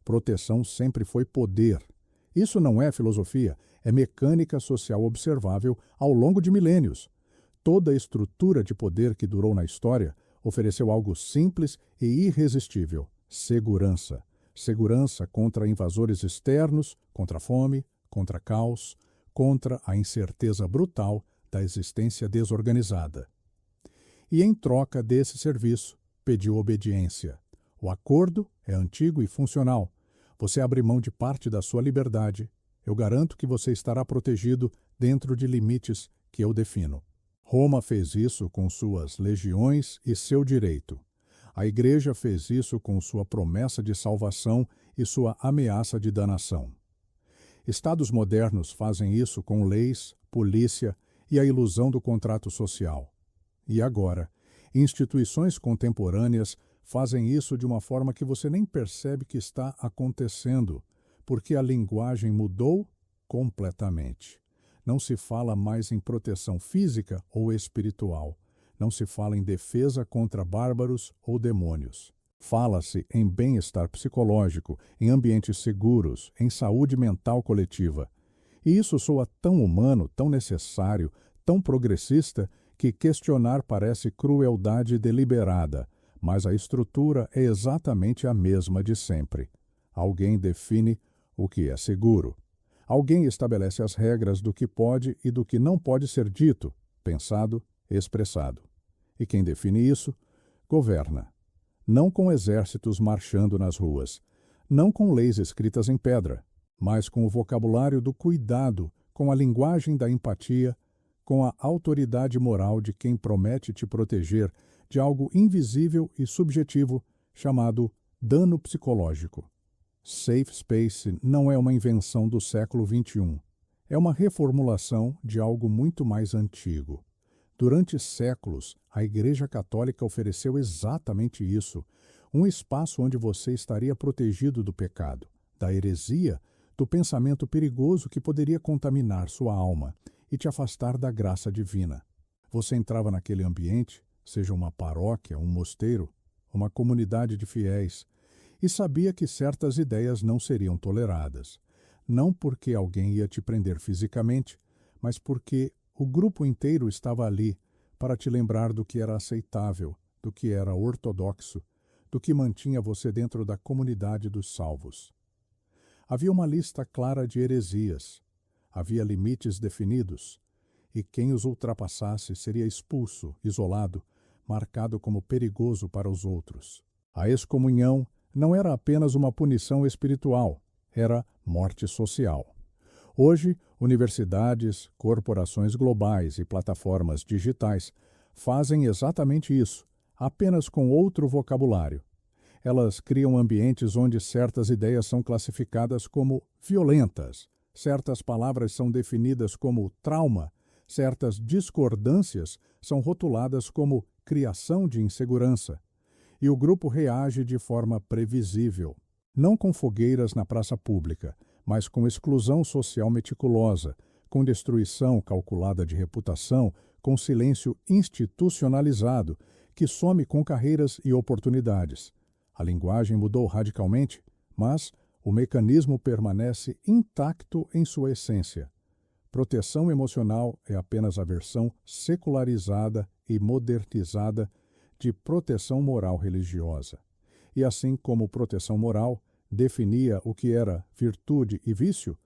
Proteção sempre foi poder. Isso não é filosofia, é mecânica social observável ao longo de milênios. Toda a estrutura de poder que durou na história ofereceu algo simples e irresistível: segurança. Segurança contra invasores externos, contra a fome, contra caos, contra a incerteza brutal da existência desorganizada. E em troca desse serviço, pediu obediência. O acordo é antigo e funcional. Você abre mão de parte da sua liberdade. Eu garanto que você estará protegido dentro de limites que eu defino. Roma fez isso com suas legiões e seu direito. A Igreja fez isso com sua promessa de salvação e sua ameaça de danação. Estados modernos fazem isso com leis, polícia e a ilusão do contrato social. E agora, instituições contemporâneas fazem isso de uma forma que você nem percebe que está acontecendo, porque a linguagem mudou completamente. Não se fala mais em proteção física ou espiritual. Não se fala em defesa contra bárbaros ou demônios. Fala-se em bem-estar psicológico, em ambientes seguros, em saúde mental coletiva. E isso soa tão humano, tão necessário, tão progressista, que questionar parece crueldade deliberada, mas a estrutura é exatamente a mesma de sempre. Alguém define o que é seguro. Alguém estabelece as regras do que pode e do que não pode ser dito, pensado, expressado. E quem define isso, governa. Não com exércitos marchando nas ruas, não com leis escritas em pedra, mas com o vocabulário do cuidado, com a linguagem da empatia, com a autoridade moral de quem promete te proteger de algo invisível e subjetivo chamado dano psicológico. Safe Space não é uma invenção do século XXI. É uma reformulação de algo muito mais antigo. Durante séculos, a Igreja Católica ofereceu exatamente isso, um espaço onde você estaria protegido do pecado, da heresia, do pensamento perigoso que poderia contaminar sua alma e te afastar da graça divina. Você entrava naquele ambiente, seja uma paróquia, um mosteiro, uma comunidade de fiéis, e sabia que certas ideias não seriam toleradas, não porque alguém ia te prender fisicamente, mas porque o grupo inteiro estava ali para te lembrar do que era aceitável, do que era ortodoxo, do que mantinha você dentro da comunidade dos salvos. Havia uma lista clara de heresias, havia limites definidos, e quem os ultrapassasse seria expulso, isolado, marcado como perigoso para os outros. A excomunhão não era apenas uma punição espiritual, era morte social. Hoje, universidades, corporações globais e plataformas digitais fazem exatamente isso, apenas com outro vocabulário. Elas criam ambientes onde certas ideias são classificadas como violentas, certas palavras são definidas como trauma, certas discordâncias são rotuladas como criação de insegurança. E o grupo reage de forma previsível, não com fogueiras na praça pública, mas com exclusão social meticulosa, com destruição calculada de reputação, com silêncio institucionalizado, que some com carreiras e oportunidades. A linguagem mudou radicalmente, mas o mecanismo permanece intacto em sua essência. Proteção emocional é apenas a versão secularizada e modernizada de proteção moral religiosa. E assim como proteção moral definia o que era virtude e vício,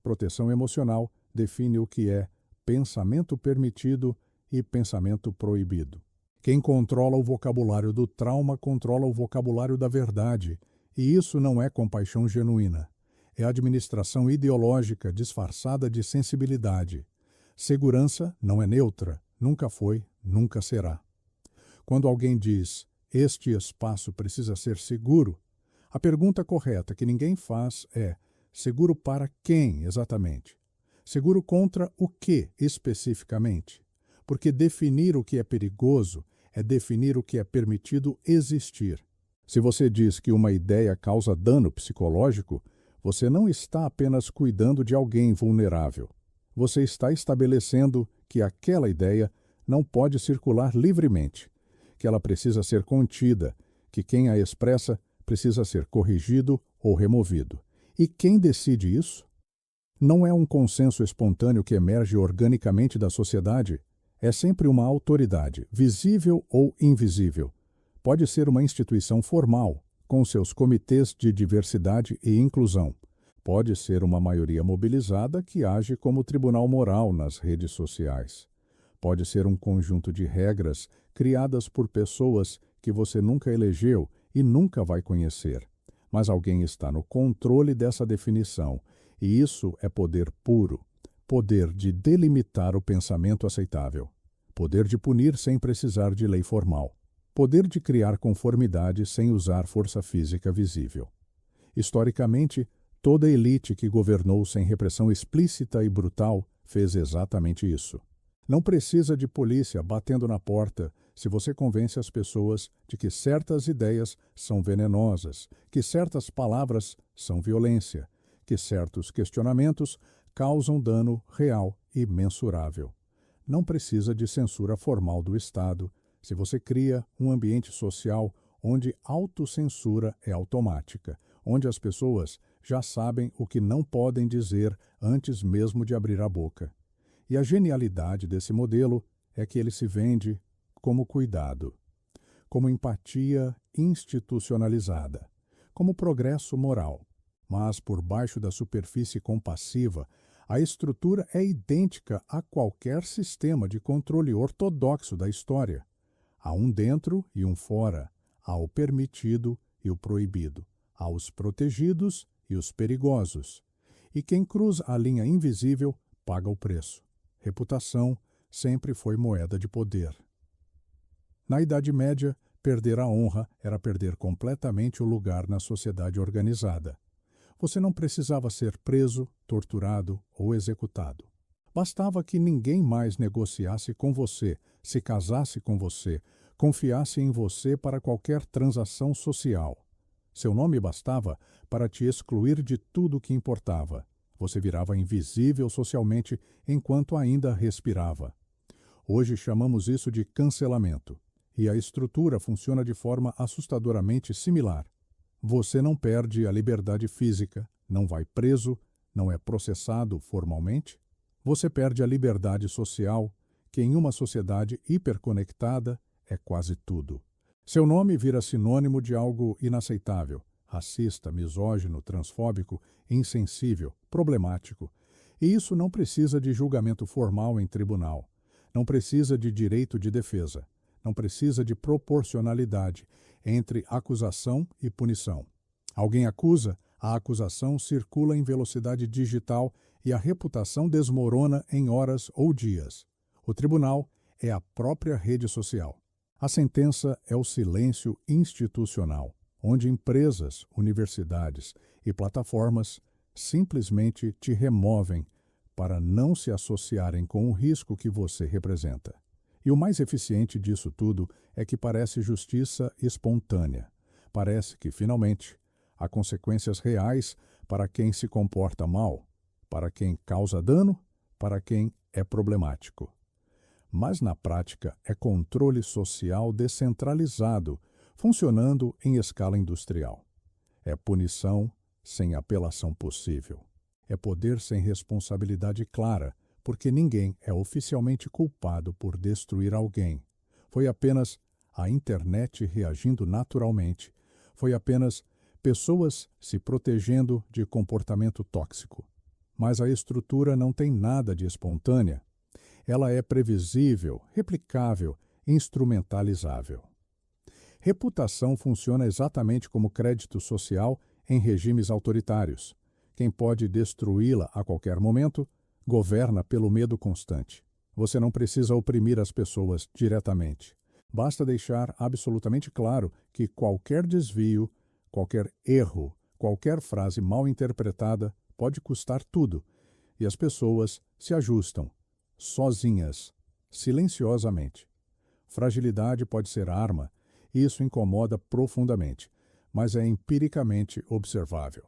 proteção emocional define o que é pensamento permitido e pensamento proibido. Quem controla o vocabulário do trauma controla o vocabulário da verdade, e isso não é compaixão genuína. É administração ideológica disfarçada de sensibilidade. Segurança não é neutra, nunca foi, nunca será. Quando alguém diz, este espaço precisa ser seguro, a pergunta correta que ninguém faz é, seguro para quem exatamente? Seguro contra o que especificamente? Porque definir o que é perigoso é definir o que é permitido existir. Se você diz que uma ideia causa dano psicológico, você não está apenas cuidando de alguém vulnerável. Você está estabelecendo que aquela ideia não pode circular livremente, que ela precisa ser contida, que quem a expressa precisa ser corrigido ou removido. E quem decide isso? Não é um consenso espontâneo que emerge organicamente da sociedade. É sempre uma autoridade, visível ou invisível. Pode ser uma instituição formal, com seus comitês de diversidade e inclusão. Pode ser uma maioria mobilizada que age como tribunal moral nas redes sociais. Pode ser um conjunto de regras criadas por pessoas que você nunca elegeu e nunca vai conhecer. Mas alguém está no controle dessa definição, e isso é poder puro. Poder de delimitar o pensamento aceitável. Poder de punir sem precisar de lei formal. Poder de criar conformidade sem usar força física visível. Historicamente, toda elite que governou sem repressão explícita e brutal fez exatamente isso. Não precisa de polícia batendo na porta se você convence as pessoas de que certas ideias são venenosas, que certas palavras são violência, que certos questionamentos causam dano real e mensurável. Não precisa de censura formal do Estado se você cria um ambiente social onde autocensura é automática, onde as pessoas já sabem o que não podem dizer antes mesmo de abrir a boca. E a genialidade desse modelo é que ele se vende como cuidado, como empatia institucionalizada, como progresso moral. Mas por baixo da superfície compassiva, a estrutura é idêntica a qualquer sistema de controle ortodoxo da história. Há um dentro e um fora, há o permitido e o proibido, há os protegidos e os perigosos. E quem cruza a linha invisível paga o preço. Reputação sempre foi moeda de poder. Na Idade Média, perder a honra era perder completamente o lugar na sociedade organizada. Você não precisava ser preso, torturado ou executado. Bastava que ninguém mais negociasse com você, se casasse com você, confiasse em você para qualquer transação social. Seu nome bastava para te excluir de tudo o que importava. Você virava invisível socialmente enquanto ainda respirava. Hoje chamamos isso de cancelamento, e a estrutura funciona de forma assustadoramente similar. Você não perde a liberdade física, não vai preso, não é processado formalmente. Você perde a liberdade social, que em uma sociedade hiperconectada é quase tudo. Seu nome vira sinônimo de algo inaceitável, racista, misógino, transfóbico, insensível, problemático. E isso não precisa de julgamento formal em tribunal. Não precisa de direito de defesa. Não precisa de proporcionalidade entre acusação e punição. Alguém acusa, a acusação circula em velocidade digital e a reputação desmorona em horas ou dias. O tribunal é a própria rede social. A sentença é o silêncio institucional, onde empresas, universidades e plataformas simplesmente te removem para não se associarem com o risco que você representa. E o mais eficiente disso tudo é que parece justiça espontânea. Parece que, finalmente, há consequências reais para quem se comporta mal, para quem causa dano, para quem é problemático. Mas, na prática, é controle social descentralizado, funcionando em escala industrial. É punição sem apelação possível. É poder sem responsabilidade clara, porque ninguém é oficialmente culpado por destruir alguém. Foi apenas a internet reagindo naturalmente. Foi apenas pessoas se protegendo de comportamento tóxico. Mas a estrutura não tem nada de espontânea. Ela é previsível, replicável, instrumentalizável. Reputação funciona exatamente como crédito social em regimes autoritários. Quem pode destruí-la a qualquer momento governa pelo medo constante. Você não precisa oprimir as pessoas diretamente. Basta deixar absolutamente claro que qualquer desvio, qualquer erro, qualquer frase mal interpretada pode custar tudo, e as pessoas se ajustam, sozinhas, silenciosamente. Fragilidade pode ser arma, e isso incomoda profundamente, mas é empiricamente observável.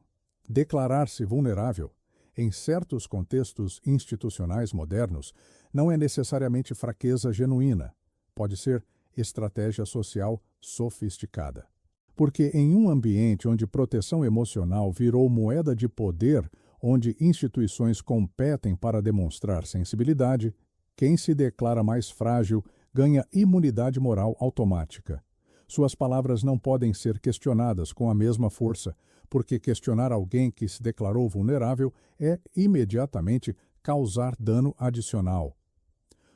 Declarar-se vulnerável, em certos contextos institucionais modernos, não é necessariamente fraqueza genuína. Pode ser estratégia social sofisticada. Porque em um ambiente onde proteção emocional virou moeda de poder, onde instituições competem para demonstrar sensibilidade, quem se declara mais frágil ganha imunidade moral automática. Suas palavras não podem ser questionadas com a mesma força, porque questionar alguém que se declarou vulnerável é imediatamente causar dano adicional.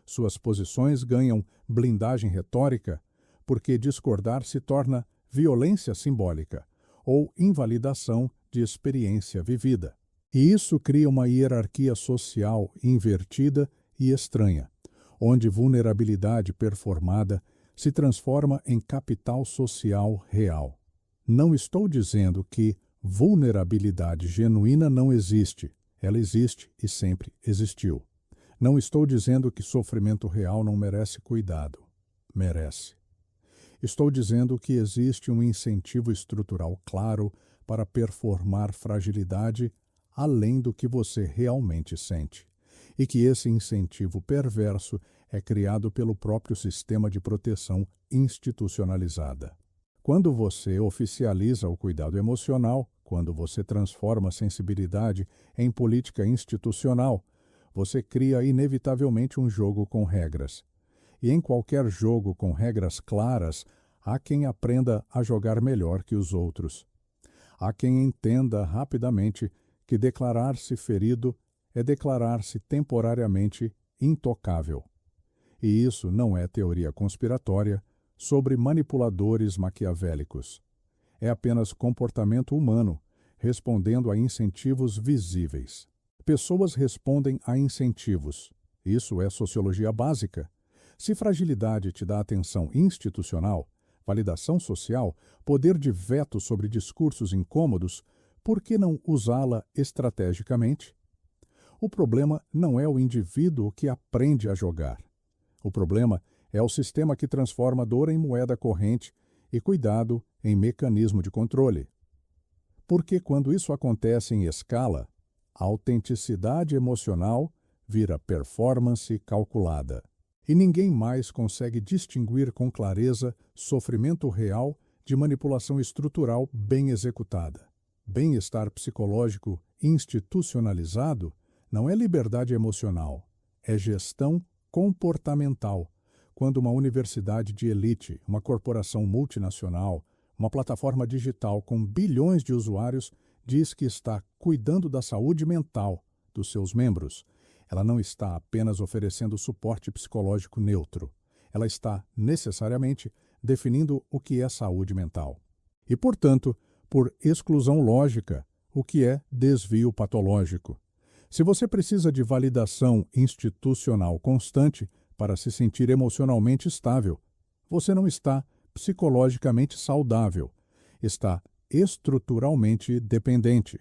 Suas posições ganham blindagem retórica, porque discordar se torna violência simbólica ou invalidação de experiência vivida. E isso cria uma hierarquia social invertida e estranha, onde vulnerabilidade performada se transforma em capital social real. Não estou dizendo que vulnerabilidade genuína não existe. Ela existe e sempre existiu. Não estou dizendo que sofrimento real não merece cuidado. Merece. Estou dizendo que existe um incentivo estrutural claro para performar fragilidade além do que você realmente sente, e que esse incentivo perverso é criado pelo próprio sistema de proteção institucionalizada. Quando você oficializa o cuidado emocional, quando você transforma a sensibilidade em política institucional, você cria inevitavelmente um jogo com regras. E em qualquer jogo com regras claras, há quem aprenda a jogar melhor que os outros. Há quem entenda rapidamente que declarar-se ferido é declarar-se temporariamente intocável. E isso não é teoria conspiratória sobre manipuladores maquiavélicos. É apenas comportamento humano, respondendo a incentivos visíveis. Pessoas respondem a incentivos. Isso é sociologia básica. Se fragilidade te dá atenção institucional, validação social, poder de veto sobre discursos incômodos, por que não usá-la estrategicamente? O problema não é o indivíduo que aprende a jogar. O problema é o sistema que transforma dor em moeda corrente e cuidado em mecanismo de controle. Porque quando isso acontece em escala, a autenticidade emocional vira performance calculada. E ninguém mais consegue distinguir com clareza sofrimento real de manipulação estrutural bem executada. Bem-estar psicológico institucionalizado não é liberdade emocional, é gestão comportamental. Quando uma universidade de elite, uma corporação multinacional, uma plataforma digital com bilhões de usuários diz que está cuidando da saúde mental dos seus membros, ela não está apenas oferecendo suporte psicológico neutro. Ela está, necessariamente, definindo o que é saúde mental. E, portanto, por exclusão lógica, o que é desvio patológico. Se você precisa de validação institucional constante para se sentir emocionalmente estável, você não está psicologicamente saudável, está estruturalmente dependente.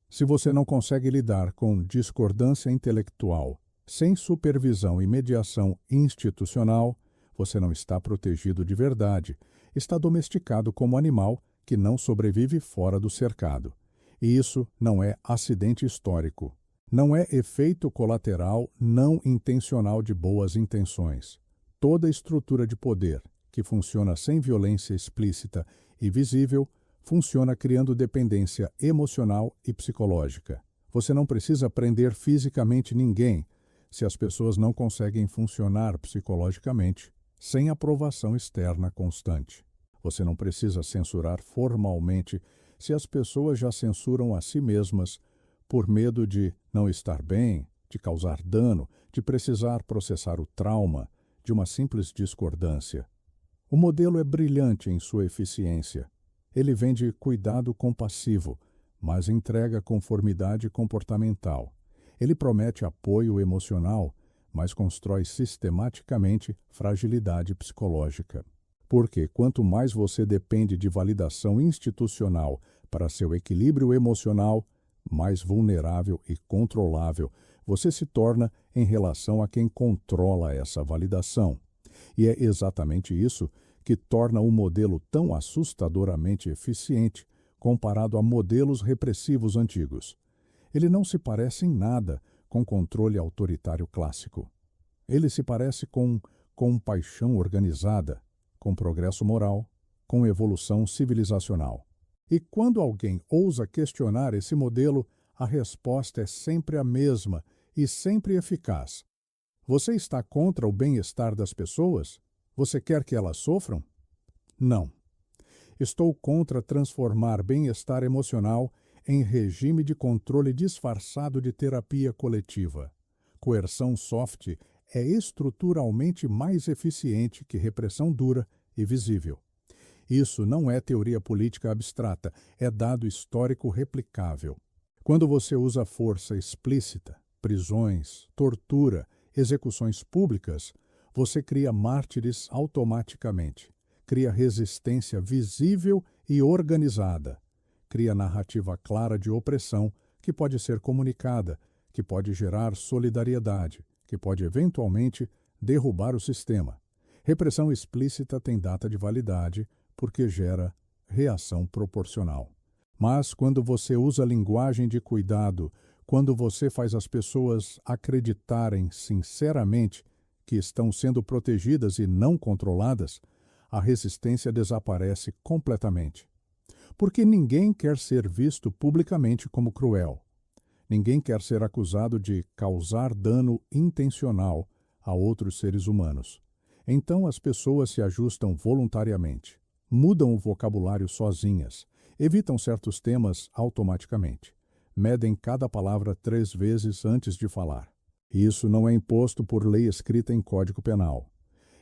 Se você não consegue lidar com discordância intelectual sem supervisão e mediação institucional, você não está protegido de verdade, está domesticado como animal que não sobrevive fora do cercado. E isso não é acidente histórico. Não é efeito colateral não intencional de boas intenções. Toda estrutura de poder que funciona sem violência explícita e visível funciona criando dependência emocional e psicológica. Você não precisa prender fisicamente ninguém se as pessoas não conseguem funcionar psicologicamente sem aprovação externa constante. Você não precisa censurar formalmente se as pessoas já censuram a si mesmas por medo de não estar bem, de causar dano, de precisar processar o trauma de uma simples discordância. O modelo é brilhante em sua eficiência. Ele vende cuidado compassivo, mas entrega conformidade comportamental. Ele promete apoio emocional, mas constrói sistematicamente fragilidade psicológica. Porque quanto mais você depende de validação institucional para seu equilíbrio emocional, mais vulnerável e controlável você se torna em relação a quem controla essa validação. E é exatamente isso que torna o modelo tão assustadoramente eficiente comparado a modelos repressivos antigos. Ele não se parece em nada com controle autoritário clássico. Ele se parece com compaixão organizada, com progresso moral, com evolução civilizacional. E quando alguém ousa questionar esse modelo, a resposta é sempre a mesma e sempre eficaz. Você está contra o bem-estar das pessoas? Você quer que elas sofram? Não. Estou contra transformar bem-estar emocional em regime de controle disfarçado de terapia coletiva. Coerção soft é estruturalmente mais eficiente que repressão dura e visível. Isso não é teoria política abstrata, é dado histórico replicável. Quando você usa força explícita, prisões, tortura, execuções públicas, você cria mártires automaticamente. Cria resistência visível e organizada. Cria narrativa clara de opressão que pode ser comunicada, que pode gerar solidariedade, que pode eventualmente derrubar o sistema. Repressão explícita tem data de validade porque gera reação proporcional. Mas quando você usa linguagem de cuidado, quando você faz as pessoas acreditarem sinceramente que estão sendo protegidas e não controladas, a resistência desaparece completamente. Porque ninguém quer ser visto publicamente como cruel. Ninguém quer ser acusado de causar dano intencional a outros seres humanos. Então as pessoas se ajustam voluntariamente, mudam o vocabulário sozinhas, evitam certos temas automaticamente, medem cada palavra 3 vezes antes de falar. Isso não é imposto por lei escrita em Código Penal.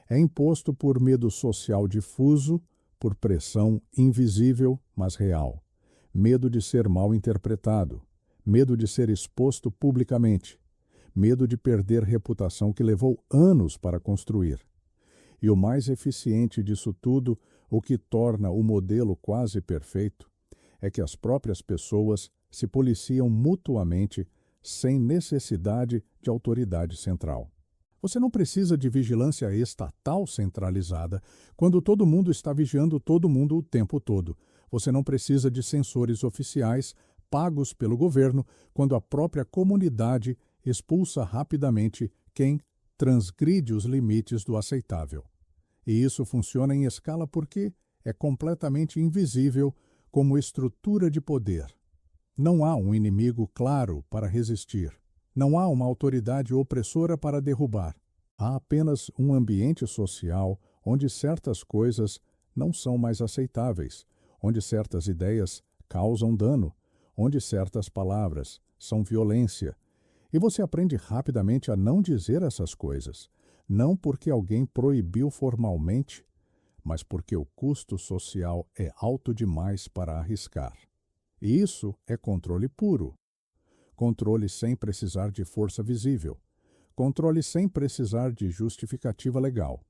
É imposto por medo social difuso, por pressão invisível, mas real. Medo de ser mal interpretado, medo de ser exposto publicamente, medo de perder reputação que levou anos para construir. E o mais eficiente disso tudo, o que torna o modelo quase perfeito, é que as próprias pessoas se policiam mutuamente sem necessidade de autoridade central. Você não precisa de vigilância estatal centralizada quando todo mundo está vigiando todo mundo o tempo todo. Você não precisa de censores oficiais pagos pelo governo quando a própria comunidade expulsa rapidamente quem transgride os limites do aceitável. E isso funciona em escala porque é completamente invisível como estrutura de poder. Não há um inimigo claro para resistir. Não há uma autoridade opressora para derrubar. Há apenas um ambiente social onde certas coisas não são mais aceitáveis, onde certas ideias causam dano, onde certas palavras são violência. E você aprende rapidamente a não dizer essas coisas, não porque alguém proibiu formalmente, mas porque o custo social é alto demais para arriscar. E isso é controle puro. Controle sem precisar de força visível. Controle sem precisar de justificativa legal.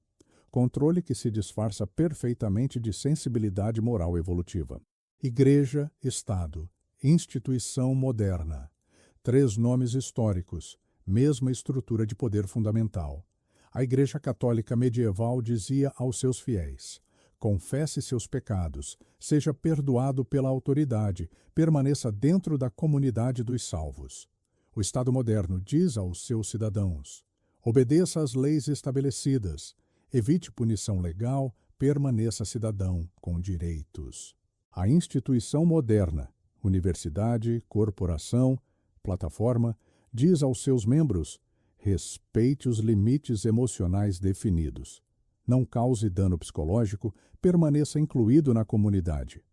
Controle que se disfarça perfeitamente de sensibilidade moral evolutiva. Igreja, Estado, instituição moderna. 3 nomes históricos, mesma estrutura de poder fundamental. A Igreja Católica medieval dizia aos seus fiéis: confesse seus pecados, seja perdoado pela autoridade, permaneça dentro da comunidade dos salvos. O Estado moderno diz aos seus cidadãos: obedeça às leis estabelecidas, evite punição legal, permaneça cidadão com direitos. A instituição moderna, universidade, corporação, plataforma, diz aos seus membros: respeite os limites emocionais definidos. Não cause dano psicológico, permaneça incluído na comunidade.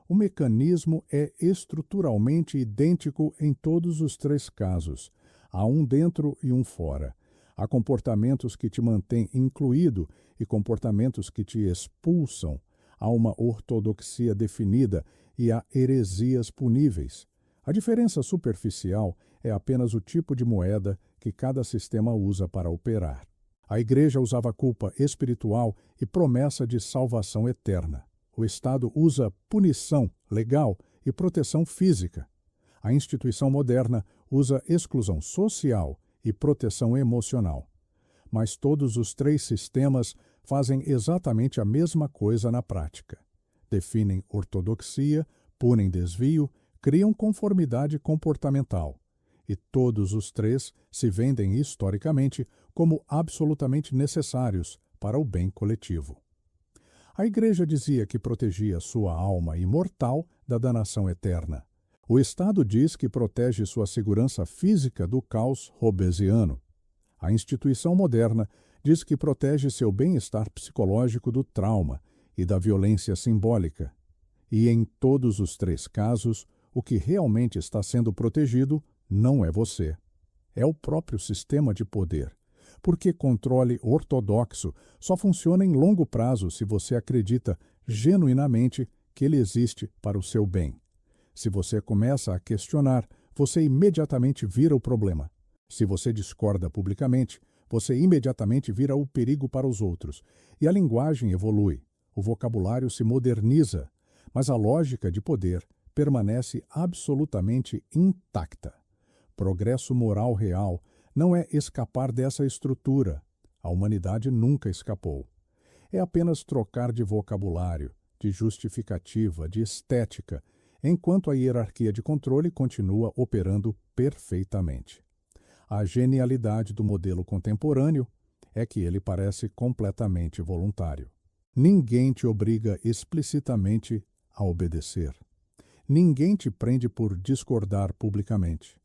O mecanismo é estruturalmente idêntico em todos os 3 casos. Há um dentro e um fora. Há comportamentos que te mantêm incluído e comportamentos que te expulsam. Há uma ortodoxia definida e há heresias puníveis. A diferença superficial é apenas o tipo de moeda que cada sistema usa para operar. A Igreja usava culpa espiritual e promessa de salvação eterna. O Estado usa punição legal e proteção física. A instituição moderna usa exclusão social e proteção emocional. Mas todos os 3 sistemas fazem exatamente a mesma coisa na prática. Definem ortodoxia, punem desvio, criam conformidade comportamental. E todos os 3 se vendem historicamente como absolutamente necessários para o bem coletivo. A Igreja dizia que protegia sua alma imortal da danação eterna. O Estado diz que protege sua segurança física do caos hobbesiano. A instituição moderna diz que protege seu bem-estar psicológico do trauma e da violência simbólica. E em todos os três casos, o que realmente está sendo protegido não é você. É o próprio sistema de poder. Porque controle ortodoxo só funciona em longo prazo se você acredita genuinamente que ele existe para o seu bem. Se você começa a questionar, você imediatamente vira o problema. Se você discorda publicamente, você imediatamente vira o perigo para os outros. E a linguagem evolui, o vocabulário se moderniza, mas a lógica de poder permanece absolutamente intacta. Progresso moral real não é escapar dessa estrutura. A humanidade nunca escapou. É apenas trocar de vocabulário, de justificativa, de estética, enquanto a hierarquia de controle continua operando perfeitamente. A genialidade do modelo contemporâneo é que ele parece completamente voluntário. Ninguém te obriga explicitamente a obedecer. Ninguém te prende por discordar publicamente.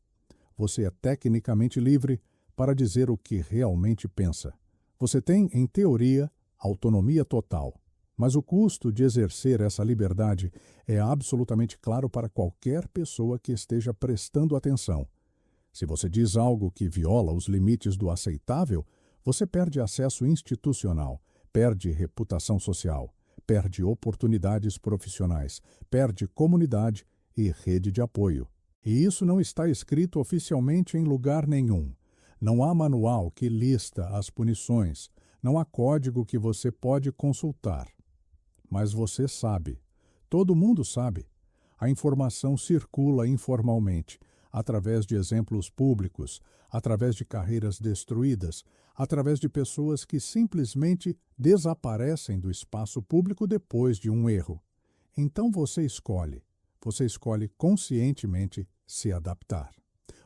Você é tecnicamente livre para dizer o que realmente pensa. Você tem, em teoria, autonomia total. Mas o custo de exercer essa liberdade é absolutamente claro para qualquer pessoa que esteja prestando atenção. Se você diz algo que viola os limites do aceitável, você perde acesso institucional, perde reputação social, perde oportunidades profissionais, perde comunidade e rede de apoio. E isso não está escrito oficialmente em lugar nenhum. Não há manual que lista as punições, não há código que você pode consultar. Mas você sabe. Todo mundo sabe. A informação circula informalmente, através de exemplos públicos, através de carreiras destruídas, através de pessoas que simplesmente desaparecem do espaço público depois de um erro. Então você escolhe conscientemente se adaptar.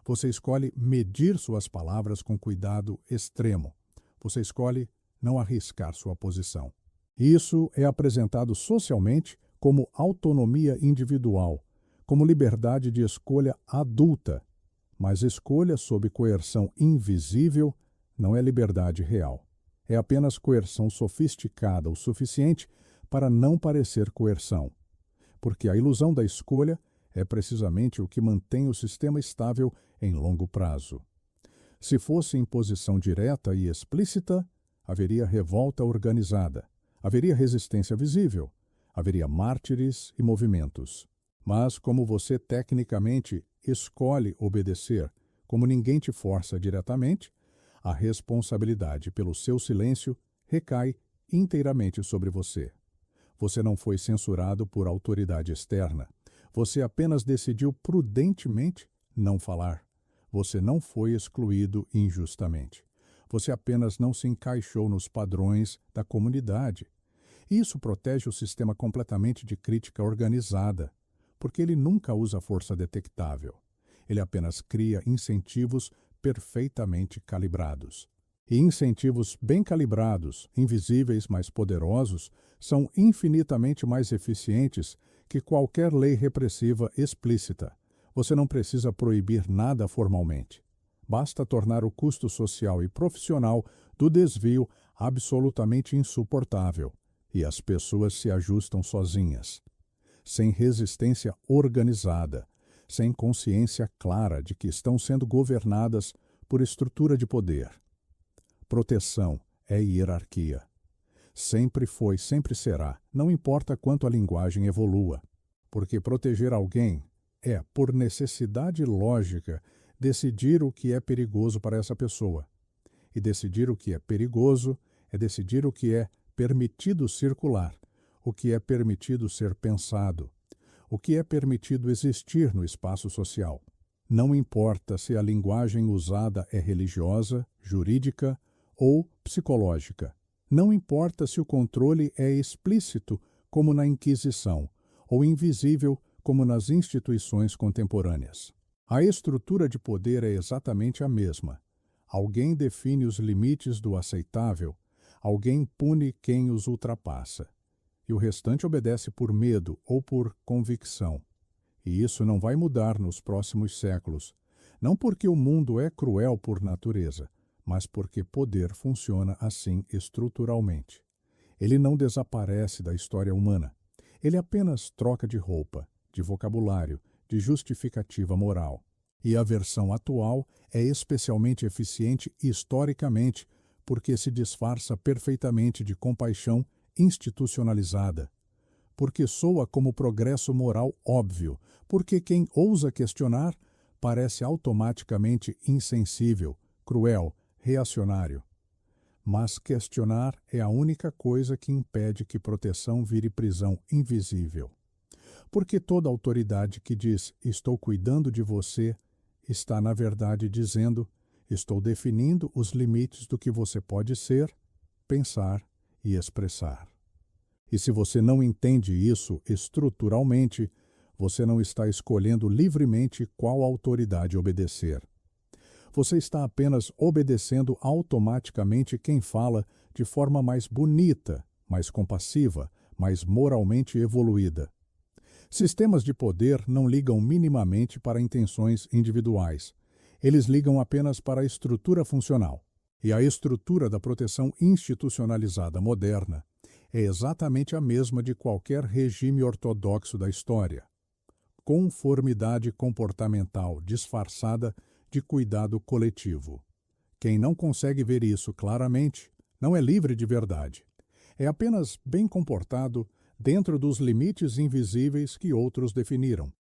Você escolhe medir suas palavras com cuidado extremo. Você escolhe não arriscar sua posição. Isso é apresentado socialmente como autonomia individual, como liberdade de escolha adulta. Mas escolha sob coerção invisível não é liberdade real. É apenas coerção sofisticada o suficiente para não parecer coerção. Porque a ilusão da escolha é precisamente o que mantém o sistema estável em longo prazo. Se fosse imposição direta e explícita, haveria revolta organizada, haveria resistência visível, haveria mártires e movimentos. Mas como você tecnicamente escolhe obedecer, como ninguém te força diretamente, a responsabilidade pelo seu silêncio recai inteiramente sobre você. Você não foi censurado por autoridade externa. Você apenas decidiu prudentemente não falar. Você não foi excluído injustamente. Você apenas não se encaixou nos padrões da comunidade. Isso protege o sistema completamente de crítica organizada, porque ele nunca usa força detectável. Ele apenas cria incentivos perfeitamente calibrados. E incentivos bem calibrados, invisíveis, mas poderosos, são infinitamente mais eficientes que qualquer lei repressiva explícita. Você não precisa proibir nada formalmente. Basta tornar o custo social e profissional do desvio absolutamente insuportável, e as pessoas se ajustam sozinhas. Sem resistência organizada, sem consciência clara de que estão sendo governadas por estrutura de poder. Proteção é hierarquia. Sempre foi, sempre será, não importa quanto a linguagem evolua. Porque proteger alguém é, por necessidade lógica, decidir o que é perigoso para essa pessoa. E decidir o que é perigoso é decidir o que é permitido circular, o que é permitido ser pensado, o que é permitido existir no espaço social. Não importa se a linguagem usada é religiosa, jurídica ou psicológica. Não importa se o controle é explícito, como na Inquisição, ou invisível, como nas instituições contemporâneas. A estrutura de poder é exatamente a mesma. Alguém define os limites do aceitável, alguém pune quem os ultrapassa. e o restante obedece por medo ou por convicção. E isso não vai mudar nos próximos séculos, não porque o mundo é cruel por natureza, mas porque poder funciona assim estruturalmente. Ele não desaparece da história humana. Ele apenas troca de roupa, de vocabulário, de justificativa moral. E a versão atual é especialmente eficiente historicamente, porque se disfarça perfeitamente de compaixão institucionalizada. Porque soa como progresso moral óbvio, porque quem ousa questionar parece automaticamente insensível, cruel, reacionário. Mas questionar é a única coisa que impede que proteção vire prisão invisível. Porque toda autoridade que diz "estou cuidando de você" está, na verdade, dizendo "estou definindo os limites do que você pode ser, pensar e expressar". E se você não entende isso estruturalmente, você não está escolhendo livremente qual autoridade obedecer. Você está apenas obedecendo automaticamente quem fala de forma mais bonita, mais compassiva, mais moralmente evoluída. Sistemas de poder não ligam minimamente para intenções individuais. Eles ligam apenas para a estrutura funcional. E a estrutura da proteção institucionalizada moderna é exatamente a mesma de qualquer regime ortodoxo da história. Conformidade comportamental disfarçada de cuidado coletivo. Quem não consegue ver isso claramente não é livre de verdade. É apenas bem comportado dentro dos limites invisíveis que outros definiram.